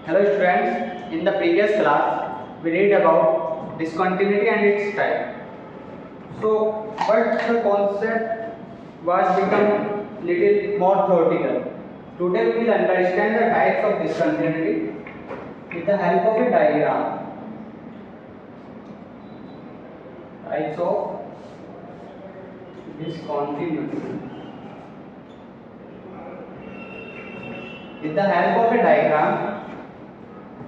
Hello students, in the previous class we read about discontinuity and its type. So, but the concept was become little more theoretical. Today we will understand the types of discontinuity with the help of a diagram. Types of discontinuity. With the help of a diagram,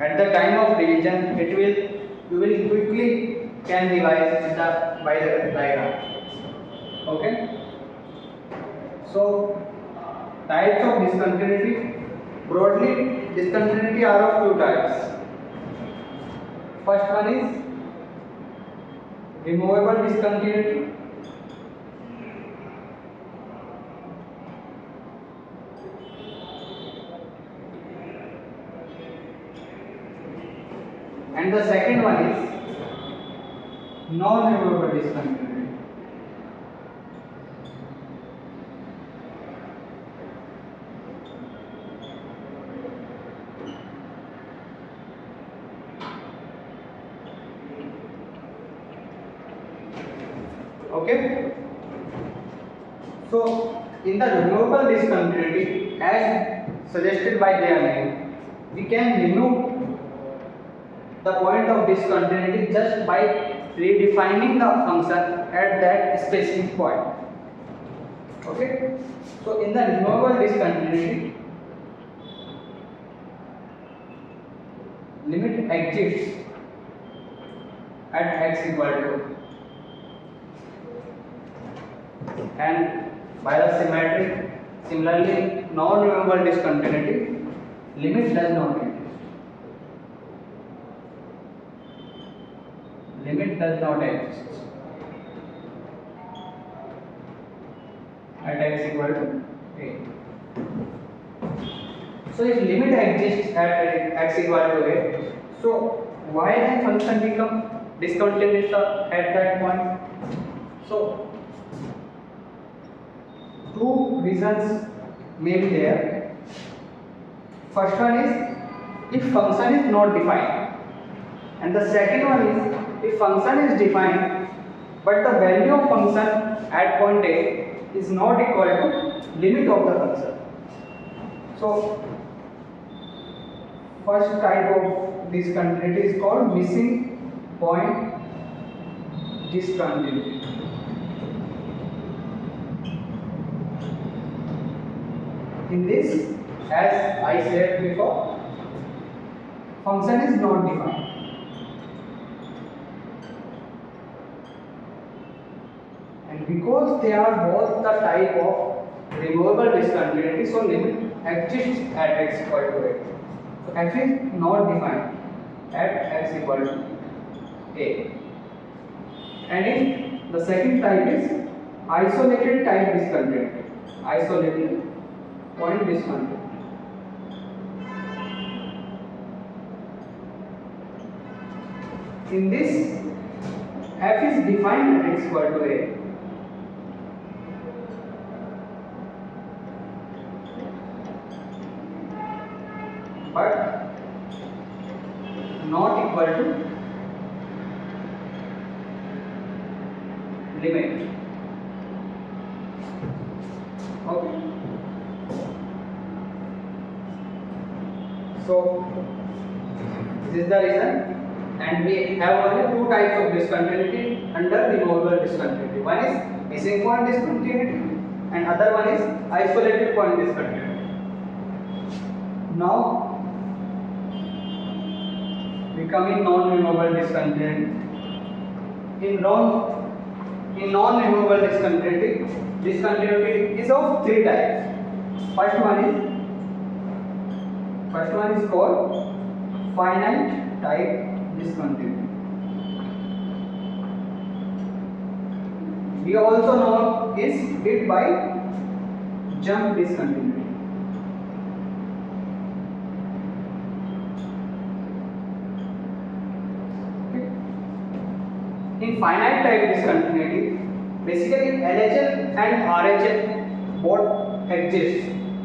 at the time of revision, you will quickly can revise by the diagram. Okay. So types of discontinuity. Broadly, discontinuity are of two types. First one is removable discontinuity. And the second one is non-removable discontinuity. Okay. So in the removable discontinuity, as suggested by their name, we can remove the point of discontinuity just by redefining the function at that specific point. Okay. So in the removable discontinuity, limit exists at x equal to, and by the similarly non-removable discontinuity, limit does not exist. Limit does not exist at x equal to a. So if limit exists at x equal to a, so why then function become discontinuous at that point? So two reasons may be there. First one is if function is not defined, and the second one is if function is defined but the value of function at point A is not equal to limit of the function. So first type of discontinuity is called missing point discontinuity. In this, as I said before, function is not defined. And because they are both the type of removable discontinuity, so limit exists at x equal to a. So f is not defined at x equal to a. And in the second type is isolated type discontinuity. Isolated point discontinuity. In this, f is defined at x equal to a. But not equal to limit. Okay. So this is the reason, and we have only two types of discontinuity under removable discontinuity. One is missing point discontinuity, and other one is isolated point discontinuity. Now we come in non-removable discontinuity. In non-removable discontinuity is of three types. First one is called finite type discontinuity. We also know it by jump discontinuity. In finite type discontinuity, basically LHL and RHL both exist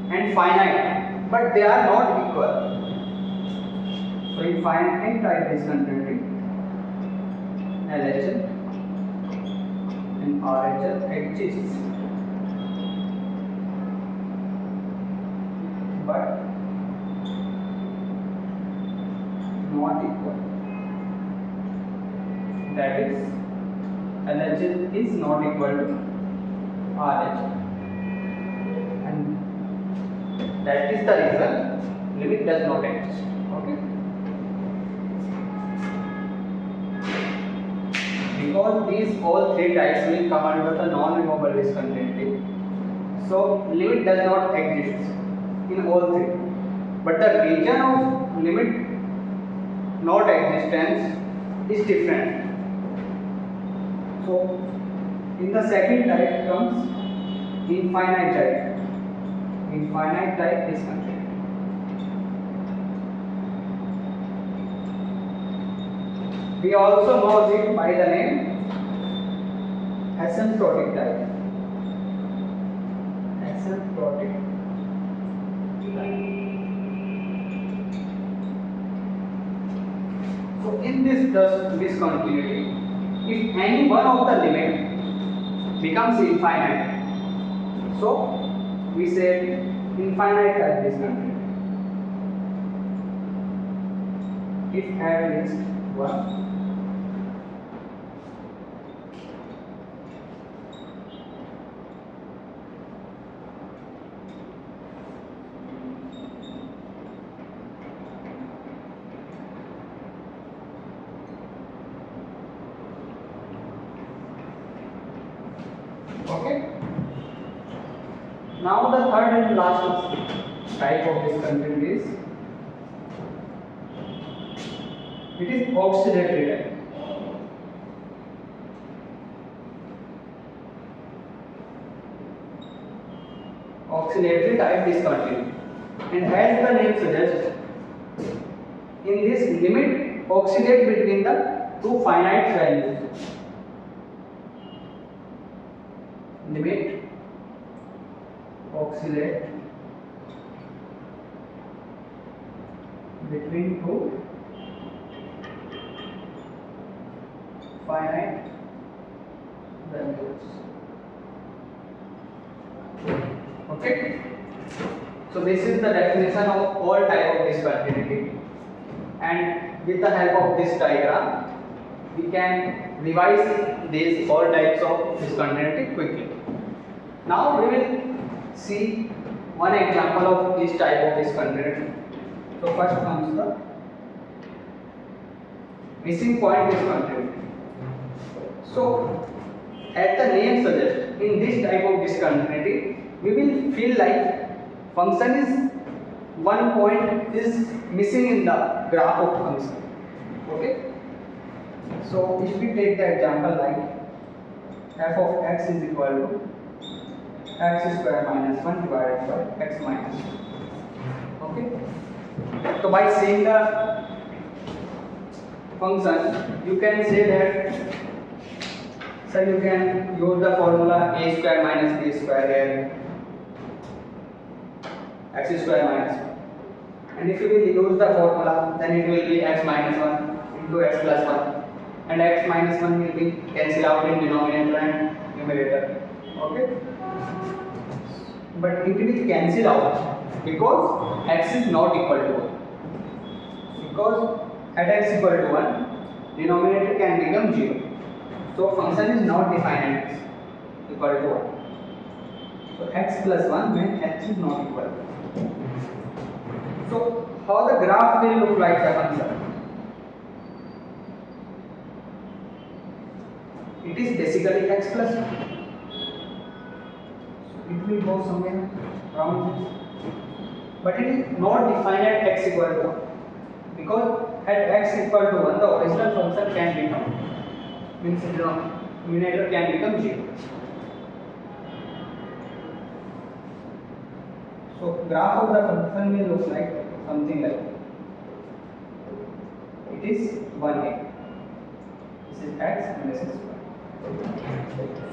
and finite, but they are not equal. So in finite type discontinuity, LHL and RHL exists, but not equal. That is, LHL is not equal to RHL, and that is the reason limit does not exist. Okay. Because these all three types will come under the non-removable discontinuity, so limit does not exist in all three. But the region of limit not existence is different. So in the second type comes infinite type. Infinite type discontinuity. We also know it by the name asymptotic type. Asymptotic type. So in this discontinuity, if any one of the limit becomes infinite, so we say infinite type discontinuity. If at least one okay. Now the third and last type of discontinuity is oscillatory type. Oscillatory type discontinuity, and as the name suggests, in this limit oscillate between the two finite values. Limit oscillate between two finite values. Okay. So this is the definition of all type of discontinuity, and with the help of this diagram we can revise these all types of discontinuity quickly. Now we will see one example of this type of discontinuity. So first comes the missing point discontinuity. So as the name suggests, in this type of discontinuity we will feel like function is one point is missing in the graph of function. Okay. So if we take the example like f of x is equal to x square minus 1 divided by x minus 1. Okay. So by seeing the function, you can say that, so you can use the formula a square minus b square here, x square minus 1. And if you will use the formula, then it will be x minus 1 into x plus 1, and x minus 1 will be cancelled out in denominator and numerator. Okay. But it will cancel out because x is not equal to 1. Because at x equal to 1, denominator can become 0. So function is not defined as equal to 1. So x plus 1 when x is not equal. So how the graph will look like the function? It is basically x plus 1. It will go somewhere around this, but it is not defined at x equal to 1, because at x equal to 1 the original function can become, means the denominator can become 0. So graph of the function will look like something like it is 1a. This is x and this is y.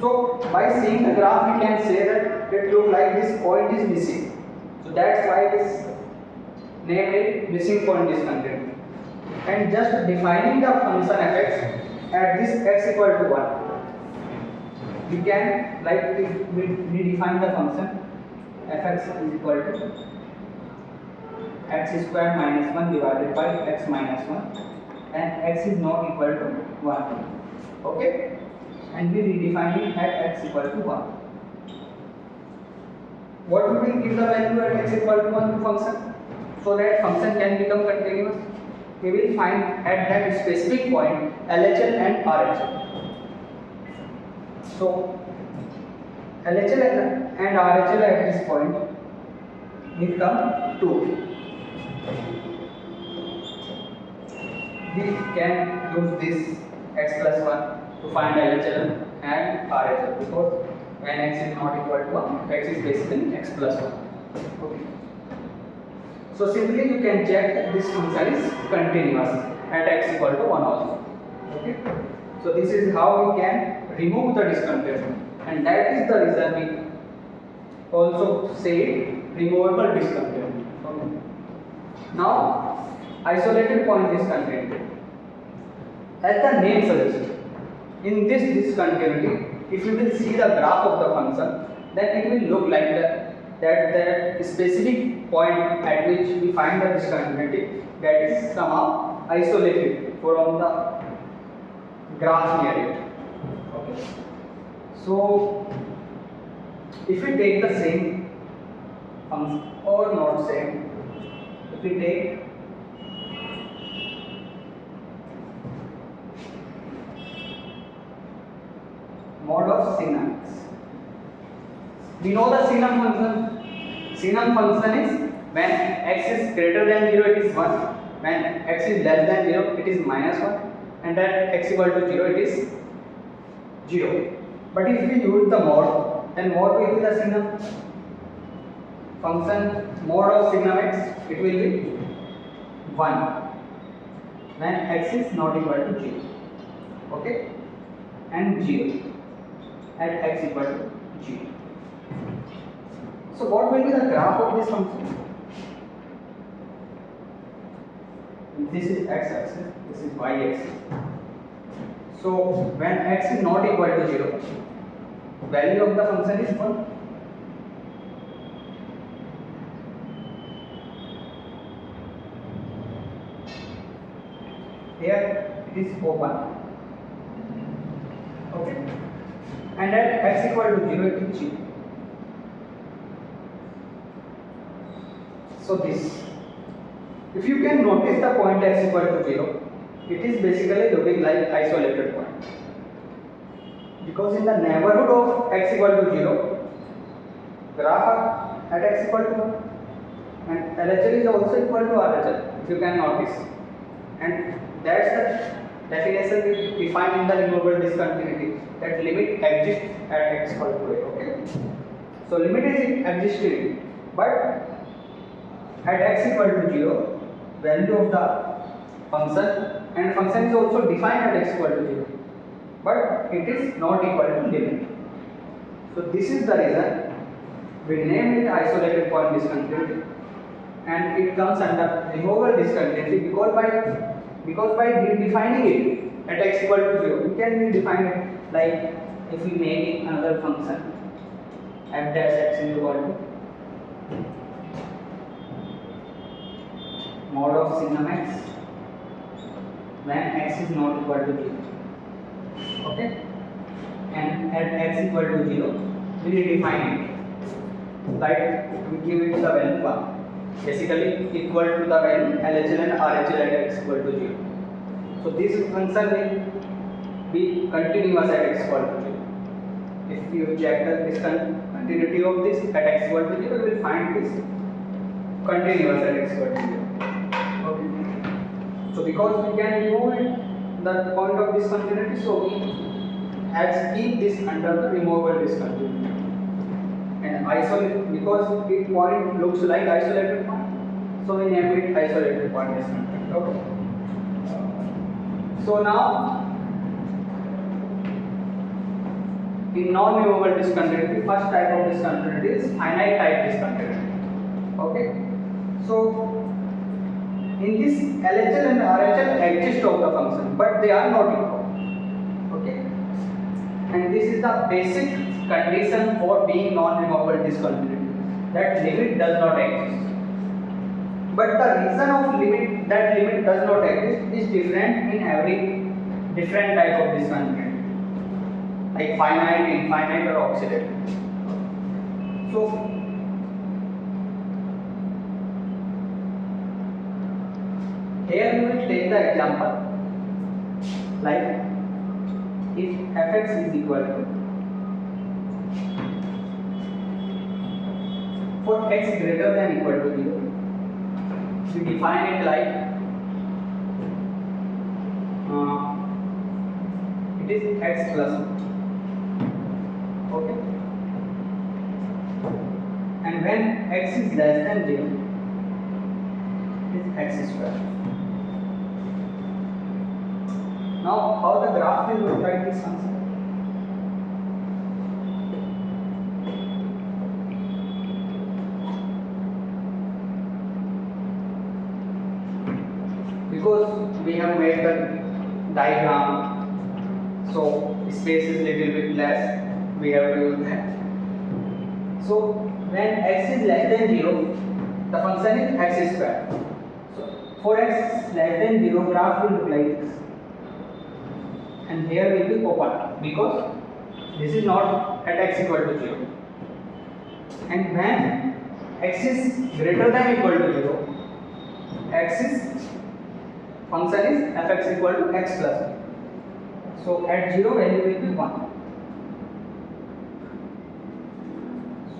So by seeing the graph we can say that it looks like this point is missing. So that's why this name is missing point discontinuity. and just defining the function fx at this x equal to 1, we can, like, if we define the function fx is equal to x square minus 1 divided by x minus 1, and x is not equal to 1. Okay, and we redefine it at x equal to 1. What we will give the value at x equal to 1 to function, so that function can become continuous? We will find at that specific point LHL and RHL. So LHL and RHL at this point will come 2. We can use this x plus 1 to find LHL and RHL, because when x is not equal to 1, x is basically x plus 1. Okay. So simply you can check that this function is continuous at x equal to 1 also. Okay. So this is how we can remove the discontinuity, and that is the reason we also say removable discontinuity. Okay. Now, isolated point discontinuity. As the name suggests, in this discontinuity, if you will see the graph of the function, then it will look like that specific point at which we find the discontinuity, that is somehow isolated from the graph near it. Okay. So if we take the same function, or not same, if we take mod of sin x, we know the sinum function. Sinum function is when x is greater than 0, it is 1, when x is less than 0, it is minus 1, and at x equal to 0, it is 0. But if we use the mod, then what will be the sinum function? Mod of sinum x, it will be 1 when x is not equal to 0. Okay, and 0 at x equal to 0. So what will be the graph of this function? This is x-axis, this is y-axis. So when x is not equal to 0, value of the function is 1. Here it is open. Okay, and at x equal to 0, it is 0. So this, if you can notice the point x equal to 0, it is basically looking like isolated point, because in the neighborhood of x equal to 0, graph at x equal to 1, and LHL is also equal to RHL, if you can notice, and that's the definition we define in the removable discontinuity, that limit exists at x equal to a. Okay, so limit is existing, but at x equal to 0, value of the function, and function is also defined at x equal to 0, but it is not equal to limit. So this is the reason we name it isolated point discontinuity, and it comes under removable discontinuity, because by redefining it at x equal to 0, we can redefine it, like if we make another function f dash x is equal to mod of sinum x when x is not equal to 0. Okay, and at x equal to 0, we redefine it, like we give it the value 1, basically equal to the value LHL and RHL at x equal to 0. So this function will be continuous at x equal to 0. If you check the discontinuity of this at x equal to 0, you will find this continuous at x equal to 0. Okay. So because we can remove it, the point of discontinuity, so we have keep this under the removable discontinuity. And isolate, because it point looks like isolated point, so we name it isolated point discontinuity. Okay. So now, in non-removable discontinuity, first type of discontinuity is finite type discontinuity. Okay. So in this LHL and RHL exist of the function, but they are not equal. Okay, and this is the basic condition for being non-removable discontinuity, that limit does not exist. But the reason of limit does not exist is different in every different type of discontinuity, like finite, infinite, or oscillator. So here we will take the example like if fx is equal to, for x greater than equal to 0, we define it like it is x plus 1. Okay, and when x is less than 0, it is x square. Now, how the graph will look like this function? Because we have made the diagram, so space is little bit less, we have to use that. So when x is less than 0, the function is x square. So for x less than 0, graph will look like this, and here will be open because this is not at x equal to 0. And when x is greater than equal to 0, function is fx equal to x plus 1. So at 0 value will be 1.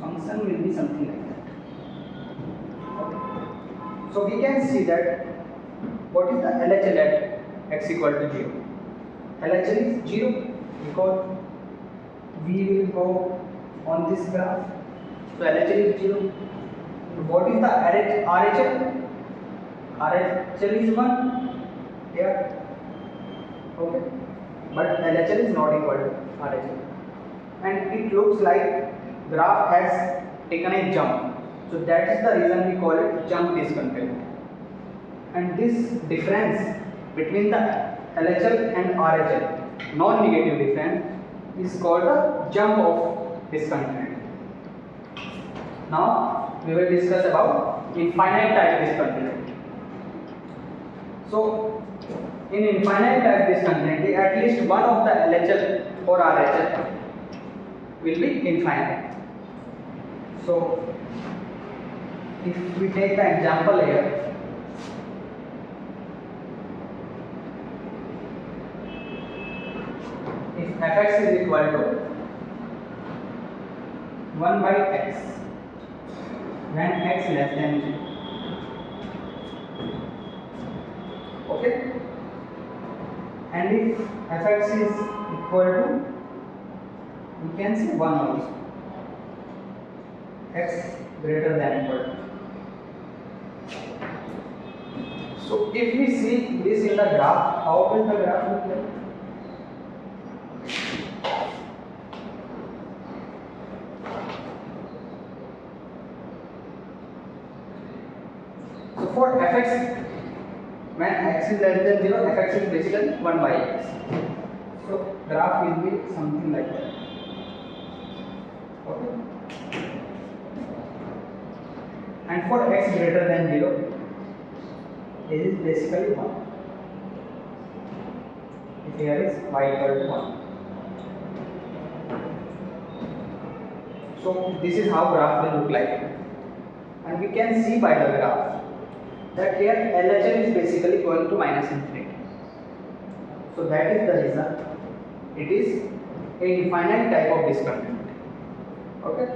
Function will be something like that. Okay. So we can see that what is the LHL at x equal to 0? LHL is 0 because we will go on this graph. So LHL is 0. What is the RHL? RHL is 1 here. Okay, but LHL is not equal to RHL, and it looks like graph has taken a jump. So that is the reason we call it jump discontinuity. And this difference between the LHL and RHL, non-negative difference, is called the jump of discontinuity. Now we will discuss about infinite type discontinuity. So in infinite type discontinuity, at least one of the LHL or RHL will be infinite. So if we take the example here, if fx is equal to 1 by x when x less than 0. Okay, and if fx is equal to, we can say 1 also, x greater than equal to. So if we see this in the graph, how will the graph look like? So for fx, when x is less than 0, fx is basically 1 by x. So graph will be something like that. Okay. And for x greater than 0, it is basically 1. If here is y equal to 1. So this is how graph will look like. And we can see by the graph that here LHL is basically going to minus infinity. So that is the reason it is a infinite type of discontinuity. Okay.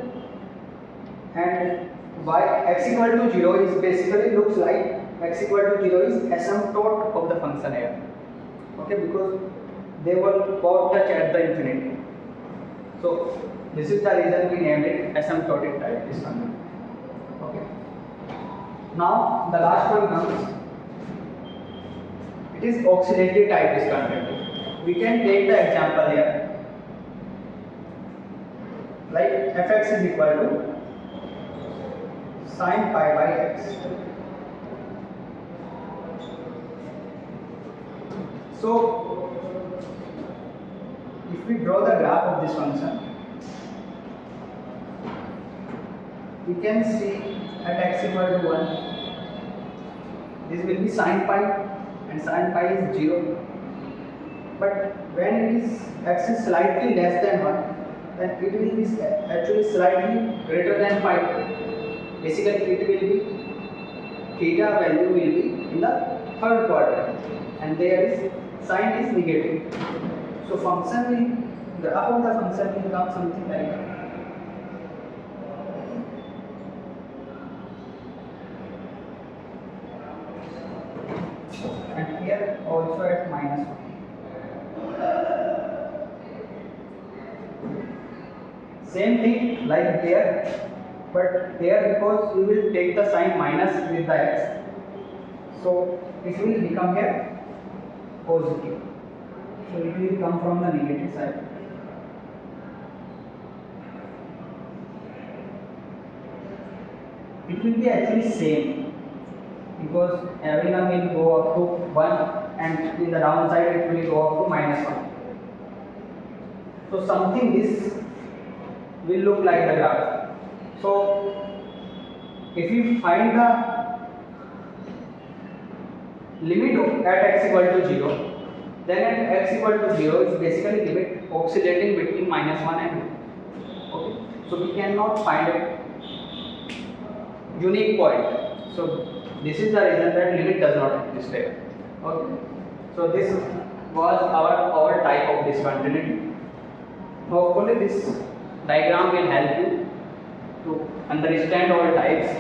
And y x equal to 0 is basically looks like x equal to 0 is asymptote of the function here. Okay, because they will both touch at the infinity. So this is the reason we named it asymptotic type discontinuity. Okay. Now the last one comes, it is oscillatory type discontinuity. We can take the example here, like fx is equal to sin pi by x. So if we draw the graph of this function, we can see at x equal to 1, this will be sin pi, and sin pi is 0. But when it is x is slightly less than 1, then it will be actually slightly greater than pi. Basically it will be, theta value will be in the third quadrant, and there is sign is negative. So function will, graph of the function will become something like that. And here also at -1. Same thing like there, but here because we will take the sign minus with the x, so it will become here positive. So it will come from the negative side. It will be actually same, because everyone will go up to 1 and in the downside it will go up to -1. So something this will look like the graph. So if you find the limit at x equal to 0, then at x equal to 0 is basically limit oscillating between -1 and 2. Okay, so we cannot find a unique point. So this is the reason that limit does not exist here. Okay, so this was our type of discontinuity. Hopefully this diagram will help you to understand all types,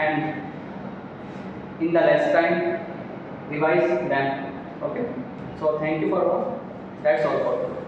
and in the less time revise them. Okay, so thank you for all. That's all for today.